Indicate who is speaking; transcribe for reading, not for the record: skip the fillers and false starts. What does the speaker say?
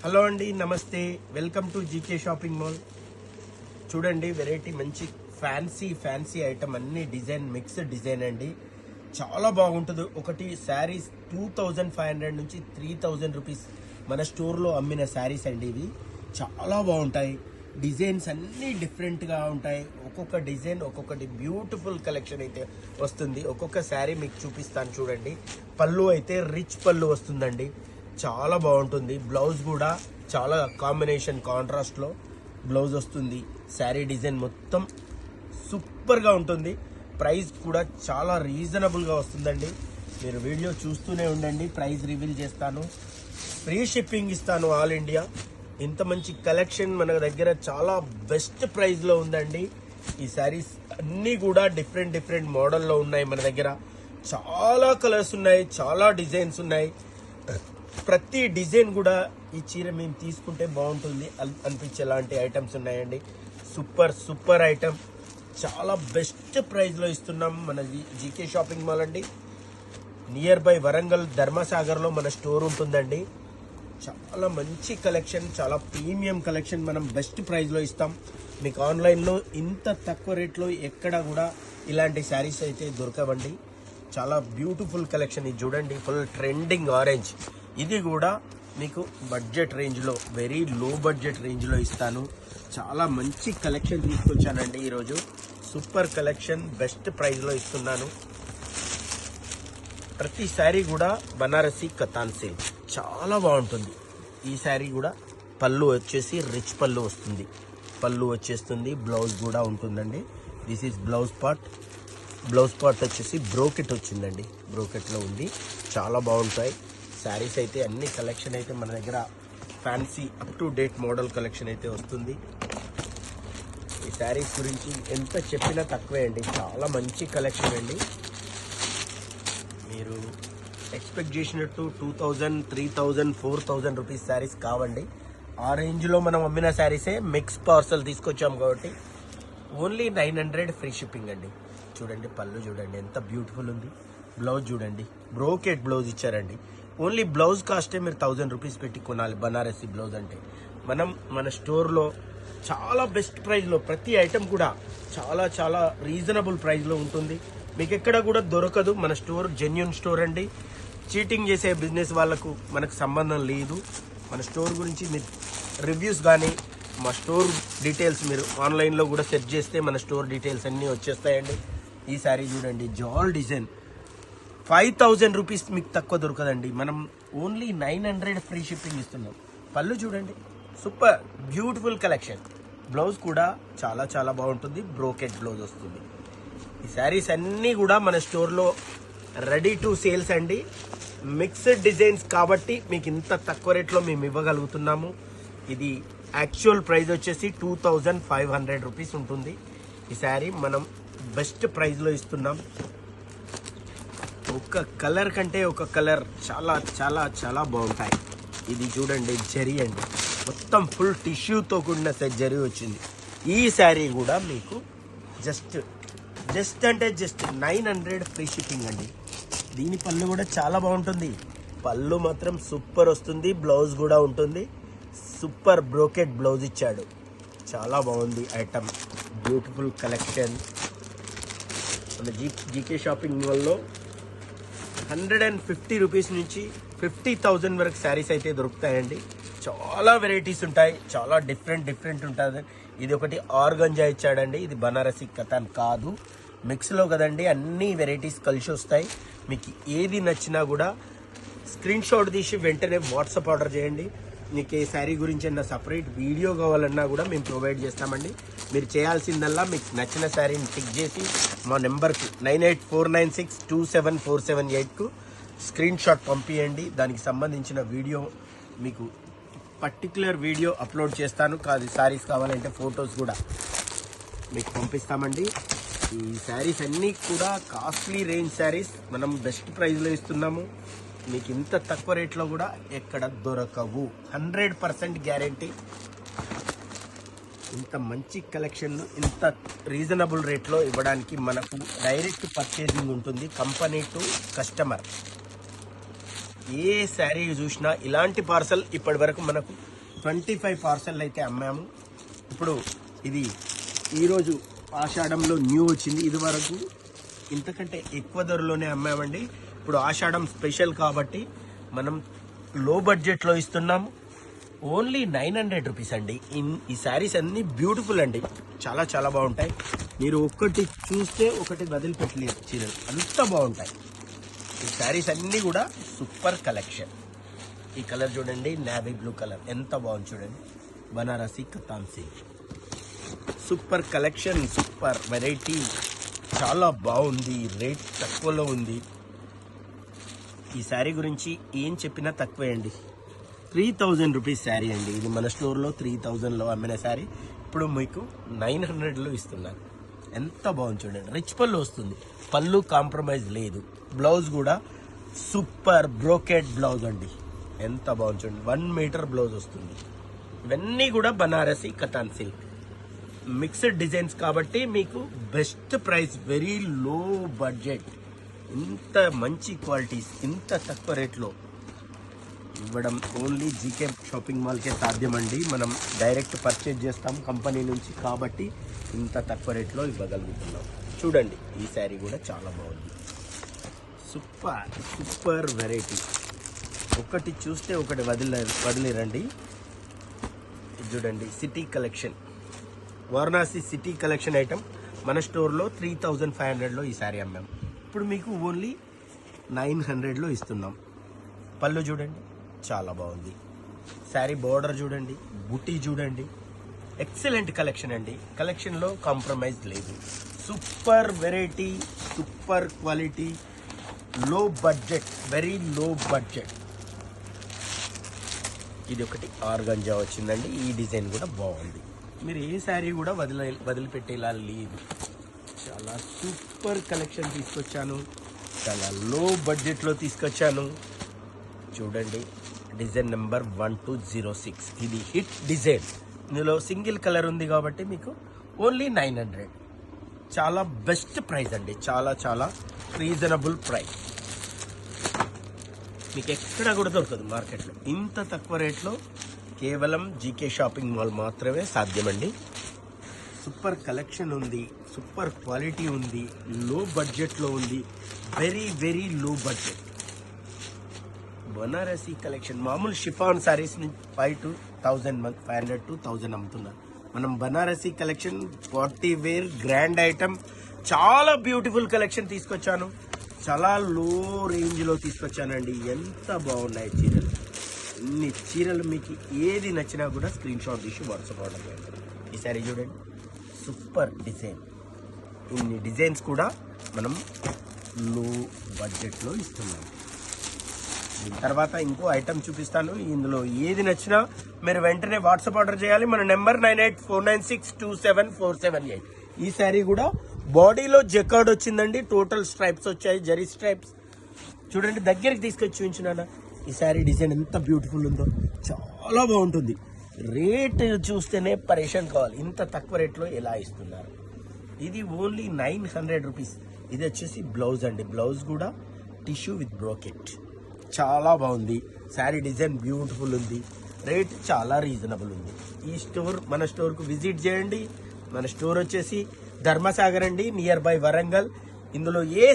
Speaker 1: Hello అండి, నమస్తే. Welcome to GK shopping mall. చూడండి, వెరైటీ మంచి ఫ్యాన్సీ ఐటమ్, అన్ని డిజైన్ మిక్స్డ్ డిజైన్ అండి. చాలా బాగుంటుంది. ఒకటి శారీస్ 2500 నుంచి 3000 రూపీస్ మన స్టోర్లో అమ్మిన శారీస్ అండి. ఇవి చాలా బాగుంటాయి. డిజైన్స్ అన్నీ డిఫరెంట్గా ఉంటాయి. ఒక్కొక్క డిజైన్ ఒక్కొక్కటి బ్యూటిఫుల్ కలెక్షన్ అయితే వస్తుంది. ఒక్కొక్క శారీ మీకు చూపిస్తాను చూడండి. పళ్ళు అయితే రిచ్ పళ్ళు వస్తుందండి, చాలా బాగుంటుంది. బ్లౌజ్ కూడా చాలా కాంబినేషన్ కాంట్రాస్ట్లో బ్లౌజ్ వస్తుంది. శారీ డిజైన్ మొత్తం సూపర్గా ఉంటుంది. ప్రైస్ కూడా చాలా రీజనబుల్గా వస్తుందండి. మీరు వీడియో చూస్తూనే ఉండండి, ప్రైస్ రివీల్ చేస్తాను. ఫ్రీ షిప్పింగ్ ఇస్తాను ఆల్ ఇండియా. ఇంత మంచి కలెక్షన్ మన దగ్గర చాలా బెస్ట్ ప్రైస్లో ఉందండి. ఈ శారీస్ అన్నీ కూడా డిఫరెంట్ మోడల్లో ఉన్నాయి మన దగ్గర. చాలా కలర్స్ ఉన్నాయి, చాలా డిజైన్స్ ఉన్నాయి. ప్రతి డిజైన్ కూడా ఈ చీర మేము తీసుకుంటే బాగుంటుంది అనిపించేలాంటి ఐటమ్స్ ఉన్నాయండి. సూపర్ ఐటమ్, చాలా బెస్ట్ ప్రైస్లో ఇస్తున్నాం మన జీకే షాపింగ్ మాల్ అండి. నియర్ బై వరంగల్ ధర్మసాగర్లో మన స్టోర్ ఉంటుందండి. చాలా మంచి కలెక్షన్, చాలా ప్రీమియం కలెక్షన్ మనం బెస్ట్ ప్రైస్లో ఇస్తాం. మీకు ఆన్లైన్లో ఇంత తక్కువ రేట్లో ఎక్కడ కూడా ఇలాంటి శారీస్ అయితే దొరకవండి. చాలా బ్యూటిఫుల్ కలెక్షన్. ఇది చూడండి, ఫుల్ ట్రెండింగ్ ఆరెంజ్. ఇది కూడా మీకు బడ్జెట్ రేంజ్లో, వెరీ లో బడ్జెట్ రేంజ్లో ఇస్తాను. చాలా మంచి కలెక్షన్ తీసుకొచ్చానండి ఈరోజు. సూపర్ కలెక్షన్, బెస్ట్ ప్రైస్లో ఇస్తున్నాను. ప్రతి శారీ కూడా బనారసి కతాన్ సిల్క్ చాలా బాగుంటుంది. ఈ శారీ కూడా పళ్ళు వచ్చేసి రిచ్ పళ్ళు వస్తుంది. పళ్ళు వచ్చేస్తుంది, బ్లౌజ్ కూడా ఉంటుందండి. దిస్ ఈజ్ బ్లౌజ్ పార్ట్ వచ్చేసి బ్రోకెట్ వచ్చిందండి. బ్రోకెట్లో ఉంది, చాలా బాగుంటాయి శారీస్ అయితే. అన్ని కలెక్షన్ అయితే మన దగ్గర fancy up to date model collection అయితే వస్తుంది. ఈ శారీస్ గురించి ఎంత చెప్పినా తక్కువే అండి, చాలా మంచి కలెక్షన్ అండి. మీరు ఎక్స్పెక్ట్ చేసినట్టు 2000, 3000, 4000 రూపీస్ శారీస్ కావండి. ఆ రేంజ్లో మనం అమ్మిన శారీసే మిక్స్ పార్సల్ తీసుకొచ్చాం కాబట్టి ఓన్లీ 900 ఫ్రీ షిప్పింగ్ అండి. చూడండి, పళ్ళు చూడండి ఎంత బ్యూటిఫుల్ ఉంది. బ్లౌజ్ చూడండి, బ్రోకెట్ బ్లౌజ్ ఇచ్చారండి. ఓన్లీ బ్లౌజ్ కాస్టే మీరు 1000 రూపీస్ పెట్టి కొనాలి బనారసి బ్లౌజ్ అంటే. మన స్టోర్లో చాలా బెస్ట్ ప్రైస్లో ప్రతి ఐటమ్ కూడా చాలా రీజనబుల్ ప్రైస్లో ఉంటుంది. మీకు ఎక్కడ కూడా దొరకదు. మన స్టోర్ జెన్యూన్ స్టోర్ అండి. చీటింగ్ చేసే బిజినెస్ వాళ్ళకు మనకు సంబంధం లేదు. మన స్టోర్ గురించి మీరు రివ్యూస్ కానీ, మా స్టోర్ డీటెయిల్స్ మీరు ఆన్లైన్లో కూడా సెర్చ్ చేస్తే మన స్టోర్ డీటెయిల్స్ అన్నీ వచ్చేస్తాయండి. ఈ శారీ చూడండి, జాల్ డిజైన్ 5000 రూపీస్ మీకు తక్కువ దొరకదండి. మనం ఓన్లీ 900 ఫ్రీ షిప్పింగ్ ఇస్తున్నాం. పళ్ళు చూడండి, సూపర్ బ్యూటిఫుల్ కలెక్షన్. బ్లౌజ్ కూడా చాలా బాగుంటుంది, బ్రోకెట్ బ్లౌజ్ వస్తుంది. ఈ శారీస్ అన్నీ కూడా మన స్టోర్లో రెడీ టు సేల్స్ అండి. మిక్స్డ్ డిజైన్స్ కాబట్టి మీకు ఇంత తక్కువ రేట్లో మేము ఇవ్వగలుగుతున్నాము. ఇది యాక్చువల్ ప్రైస్ వచ్చేసి 2500 రూపీస్ ఉంటుంది. ఈ శారీ మనం బెస్ట్ ప్రైస్లో ఇస్తున్నాం. ఒక కలర్ కంటే ఒక కలర్ చాలా బాగుంటాయి. ఇది చూడండి, జరీ అండి, మొత్తం ఫుల్ టిష్యూతో కూడిన జరీ వచ్చింది. ఈ శారీ కూడా మీకు జస్ట్ 900 ఫ్రీ షిప్పింగ్ అండి. దీని పళ్ళు కూడా చాలా బాగుంటుంది. పళ్ళు మాత్రం సూపర్ వస్తుంది, బ్లౌజ్ కూడా ఉంటుంది. సూపర్ బ్రోకెట్ బ్లౌజ్ ఇచ్చాడు, చాలా బాగుంది ఐటమ్. Beautiful collection. మన జీకే షాపింగ్ మాల్లో 150 రూపీస్ నుంచి 50,000 వరకు శారీస్ అయితే దొరుకుతాయండి. చాలా వెరైటీస్ ఉంటాయి, చాలా డిఫరెంట్ ఉంటుంది. ఇది ఒకటి ఆర్గంజా ఇచ్చాడండి. ఇది బనారసి కతాన్ కాదు, మిక్స్లో కదండి. అన్ని వెరైటీస్ కలిసి వస్తాయి. మీకు ఏది నచ్చినా కూడా స్క్రీన్ షాట్ తీసి వెంటనే వాట్సాప్ ఆర్డర్ చేయండి. మీకు ఏ శారీ గురించి అన్న సపరేట్ వీడియో కావాలన్నా కూడా మేము ప్రొవైడ్ చేస్తామండి. మీరు చేయాల్సిందల్లా మీకు నచ్చిన శారీని టిక్ చేసి మా నెంబర్కి 9849627478కు స్క్రీన్ షాట్ పంపించండి. దానికి సంబంధించిన వీడియో మీకు పర్టికులర్ వీడియో అప్లోడ్ చేస్తాను. శారీస్ కావాలంటే ఫొటోస్ కూడా మీకు పంపిస్తామండి. ఈ శారీస్ అన్నీ కూడా కాస్ట్లీ రేంజ్ శారీస్ మనం బెస్ట్ ప్రైస్లో ఇస్తున్నాము. మీకు ఇంత తక్కువ రేట్లో కూడా ఎక్కడ దొరకవు, 100% గ్యారంటీ. ఇంత మంచి కలెక్షన్ ఇంత రీజనబుల్ రేట్లో ఇవ్వడానికి మనకు డైరెక్ట్ పర్చేసింగ్ ఉంటుంది, కంపెనీ టు కస్టమర్. ఏ శారీ చూసినా ఇలాంటి పార్సల్ ఇప్పటి వరకు మనకు 25 పార్సల్ అయితే అమ్మాము. ఇప్పుడు ఇది ఈరోజు ఆషాఢంలో న్యూ వచ్చింది. ఇది వరకు ఇంతకంటే ఎక్కువ ధరలోనే అమ్మామండి. ఇప్పుడు ఆషాఢం స్పెషల్ కాబట్టి మనం లో బడ్జెట్లో ఇస్తున్నాము. ఓన్లీ 900 రూపీస్ అండి. ఈ శారీస్ అన్నీ బ్యూటిఫుల్ అండి, చాలా చాలా బాగుంటాయి. మీరు ఒక్కటి చూస్తే ఒకటి వదిలిపెట్టలేరు చీరలు, అంత బాగుంటాయి. ఈ శారీస్ అన్నీ కూడా సూపర్ కలెక్షన్. ఈ కలర్ చూడండి, నేవీ బ్లూ కలర్ ఎంత బాగుంది చూడండి. Banarasi katan silk super collection, super variety, చాలా బాగుంది. రేట్ తక్కువలో ఉంది. ఈ శారీ గురించి ఏం చెప్పినా తక్కువే అండి. 3000 రూపీస్ శారీ అండి. ఇది మన స్టోర్లో 3000లో అమ్మిన శారీ ఇప్పుడు మీకు 900లో ఇస్తున్నారు. ఎంత బాగుంది చూడండి. రిచ్ పళ్ళు వస్తుంది, పళ్ళు కాంప్రమైజ్ లేదు. బ్లౌజ్ కూడా సూపర్ బ్రోకెట్ బ్లౌజ్ అండి, ఎంత బాగుంది చూడండి. 1 మీటర్ బ్లౌజ్ వస్తుంది. ఇవన్నీ కూడా Banarasi katan silk mixed designs కాబట్టి మీకు best price, very low budget. ఇంత మంచి క్వాలిటీస్ ఇంత తక్కువ రేట్లో ఇవ్వడం ఓన్లీ జీకే షాపింగ్ మాల్కే సాధ్యమండి. మనం డైరెక్ట్ పర్చేజ్ చేస్తాం కంపెనీ నుంచి కాబట్టి ఇంత తక్కువ రేట్లో ఇవ్వగలుగుతున్నాం. చూడండి, ఈ శారీ కూడా చాలా బాగుంది. Super super variety. ఒకటి చూస్తే ఒకటి వదిలేరండి. చూడండి, city collection, Varanasi city collection item మన స్టోర్లో 3500లో ఈ శారీ అమ్మాం. ఇప్పుడు మీకు ఓన్లీ 900లో ఇస్తున్నాం. పళ్ళు చూడండి, చాలా బాగుంది. శారీ బోర్డర్ చూడండి, బుటీ చూడండి, ఎక్సలెంట్ కలెక్షన్ అండి. కలెక్షన్లో కాంప్రమైజ్ లేదు. సూపర్ వెరైటీ, సూపర్ క్వాలిటీ, లో బడ్జెట్, వెరీ లో బడ్జెట్. ఇది ఒకటి ఆర్గంజా వచ్చిందండి. ఈ డిజైన్ కూడా బాగుంది. మీరు ఏ శారీ కూడా వదిలిపెట్టేలా లేదు. చాలా సూపర్ కలెక్షన్ తీసుకొచ్చాను, చాలా లో బడ్జెట్లో తీసుకొచ్చాను. చూడండి, డిజైన్ నెంబర్ 1206. ఇది హిట్ డిజైన్. ఇందులో సింగిల్ కలర్ ఉంది కాబట్టి మీకు ఓన్లీ 900. చాలా బెస్ట్ ప్రైస్ అండి, చాలా చాలా రీజనబుల్ ప్రైస్. మీకు ఎక్కడా కూడా దొరకదు మార్కెట్లో. ఇంత తక్కువ రేట్లో కేవలం జీకే షాపింగ్ మాల్ మాత్రమే సాధ్యమండి. సూపర్ కలెక్షన్ ఉంది, సూపర్ క్వాలిటీ ఉంది, లో బడ్జెట్లో ఉంది, very very low budget. Banarasi collection మామూలు షిఫాన్ శారీస్ నుంచి 500 to 1000 అమ్ముతున్నారు. మనం Banarasi collection 40 wear grand item, చాలా బ్యూటిఫుల్ కలెక్షన్ తీసుకొచ్చాను. చాలా లో రేంజ్లో తీసుకొచ్చానండి. ఎంత బాగున్నాయి చీరలు. ఇన్ని చీరలు మీకు ఏది నచ్చినా కూడా స్క్రీన్ షాట్ తీసి వాట్సాప్ ఆర్డర్ చేయండి. ఈ శారీ చూడండి, సూపర్ డిజైన్. ఇన్ని డిజైన్స్ కూడా మనం లో బడ్జెట్లో ఇస్తున్నాం. దీని తర్వాత ఇంకో ఐటమ్ చూపిస్తాను. ఇందులో ఏది నచ్చినా మీరు వెంటనే వాట్సాప్ ఆర్డర్ చేయాలి. మన నెంబర్ 9849627478. ఈ శారీ కూడా బాడీలో జకార్డ్ వచ్చిందండి. టోటల్ స్ట్రైప్స్ వచ్చాయి, జరీ స్ట్రైప్స్. చూడండి, దగ్గరికి తీసుకొచ్చి చూపించినా ఈ శారీ డిజైన్ ఎంత బ్యూటిఫుల్ ఉందో, చాలా బాగుంటుంది. రేట్ చూస్తేనే పరేషాన్ కావాలి, ఇంత తక్కువ రేట్లో ఎలా ఇస్తున్నారు. ఇది ఓన్లీ 900 రూపీస్. ఇది వచ్చేసి బ్లౌజ్ అండి. బ్లౌజ్ కూడా టిష్యూ విత్ బ్రోకెట్, చాలా బాగుంది. శారీ డిజైన్ బ్యూటిఫుల్ ఉంది. రేట్ చాలా రీజనబుల్ ఉంది. ఈ స్టోర్, మన స్టోర్కు విజిట్ చేయండి. మన స్టోర్ వచ్చేసి ధర్మసాగర్ అండి, నియర్ బై వరంగల్. ఇందులో ఏ